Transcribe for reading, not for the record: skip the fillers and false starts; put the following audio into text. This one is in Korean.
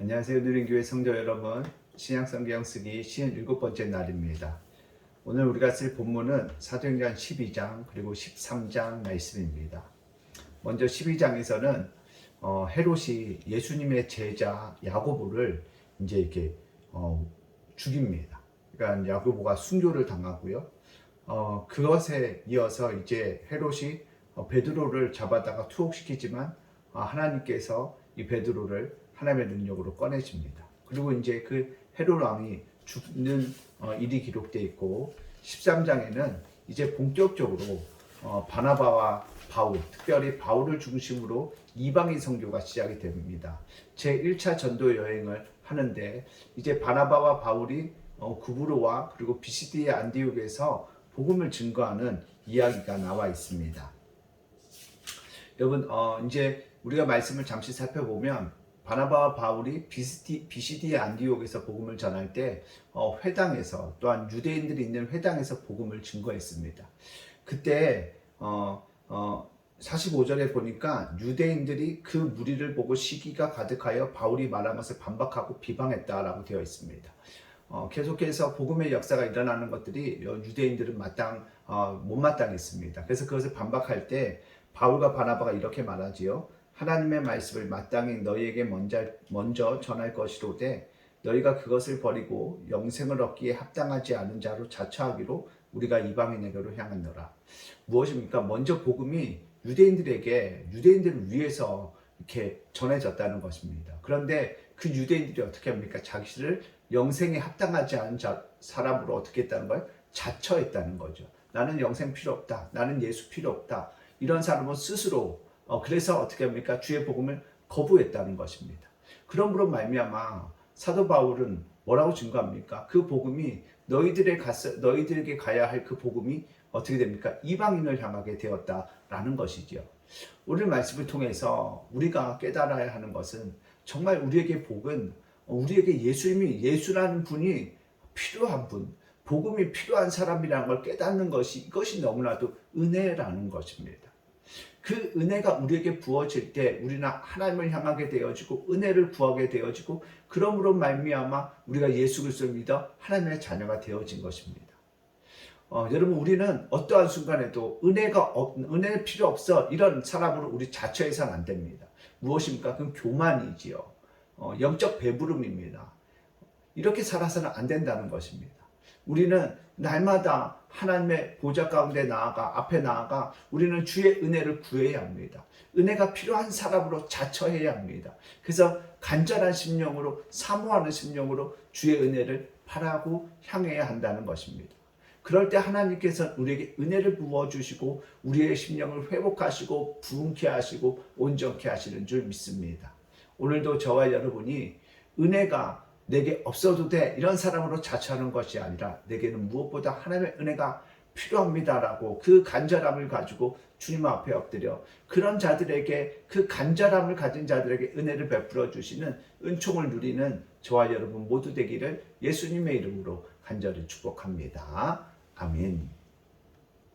안녕하세요. 누린교회 성도 여러분. 신약성경 쓰기 57번째 날입니다. 오늘 우리가 쓸 본문은 사도행전 12장 그리고 13장 말씀입니다. 먼저 12장에서는 헤롯이 예수님의 제자 야고보를 이제 이렇게 죽입니다. 그러니까 야고보가 순교를 당하고요. 그것에 이어서 이제 헤롯이 베드로를 잡아다가 투옥시키지만 하나님께서 이 베드로를 하나님의 능력으로 꺼내집니다. 그리고 이제 그 헤롯 왕이 죽는 일이 기록되어 있고 13장에는 이제 본격적으로 바나바와 바울, 특별히 바울을 중심으로 이방인 선교가 시작이 됩니다. 제1차 전도 여행을 하는데 이제 바나바와 바울이 구브로와 그리고 비시디의 안디옥에서 복음을 증거하는 이야기가 나와 있습니다. 여러분 이제 우리가 말씀을 잠시 살펴보면 바나바와 바울이 비시디의 안디옥에서 복음을 전할 때 회당에서 또한 유대인들이 있는 회당에서 복음을 증거했습니다. 그때 45절에 보니까 유대인들이 그 무리를 보고 시기가 가득하여 바울이 말한 것을 반박하고 비방했다라고 되어 있습니다. 계속해서 복음의 역사가 일어나는 것들이 유대인들은 못마땅했습니다. 그래서 그것을 반박할 때 바울과 바나바가 이렇게 말하지요. 하나님의 말씀을 마땅히 너희에게 먼저 전할 것이로되 너희가 그것을 버리고 영생을 얻기에 합당하지 않은 자로 자처하기로 우리가 이방인에게로 향하노라. 무엇입니까? 먼저 복음이 유대인들을 위해서 이렇게 전해졌다는 것입니다. 그런데 그 유대인들이 어떻게 합니까? 자기를 영생에 합당하지 않은 사람으로 어떻게 했다는 거예요? 자처했다는 거죠. 나는 영생 필요 없다. 나는 예수 필요 없다. 이런 사람은 스스로 그래서 어떻게 합니까? 주의 복음을 거부했다는 것입니다. 그러므로 말미암아 사도 바울은 뭐라고 증거합니까? 그 복음이 너희들에게 가야 할 그 복음이 어떻게 됩니까? 이방인을 향하게 되었다라는 것이죠. 오늘 말씀을 통해서 우리가 깨달아야 하는 것은 정말 우리에게 복은 우리에게 예수라는 분이 필요한 분, 복음이 필요한 사람이라는 걸 깨닫는 것이 이것이 너무나도 은혜라는 것입니다. 그 은혜가 우리에게 부어질 때 우리는 하나님을 향하게 되어지고 은혜를 구하게 되어지고 그러므로 말미암아 우리가 예수 그리스도를 믿어 하나님의 자녀가 되어진 것입니다. 여러분 우리는 어떠한 순간에도 은혜 필요 없어 이런 사람으로 우리 자처해서는 안 됩니다. 무엇입니까? 그건 교만이지요. 영적 배부름입니다. 이렇게 살아서는 안 된다는 것입니다. 우리는 날마다 하나님의 보좌 가운데 앞에 나아가 우리는 주의 은혜를 구해야 합니다. 은혜가 필요한 사람으로 자처해야 합니다. 그래서 간절한 심령으로 사모하는 심령으로 주의 은혜를 바라고 향해야 한다는 것입니다. 그럴 때 하나님께서 우리에게 은혜를 부어주시고 우리의 심령을 회복하시고 부흥케 하시고 온전케 하시는 줄 믿습니다. 오늘도 저와 여러분이 은혜가 내게 없어도 돼 이런 사람으로 자처하는 것이 아니라 내게는 무엇보다 하나님의 은혜가 필요합니다라고 그 간절함을 가지고 주님 앞에 엎드려 그런 자들에게 그 간절함을 가진 자들에게 은혜를 베풀어 주시는 은총을 누리는 저와 여러분 모두 되기를 예수님의 이름으로 간절히 축복합니다. 아멘.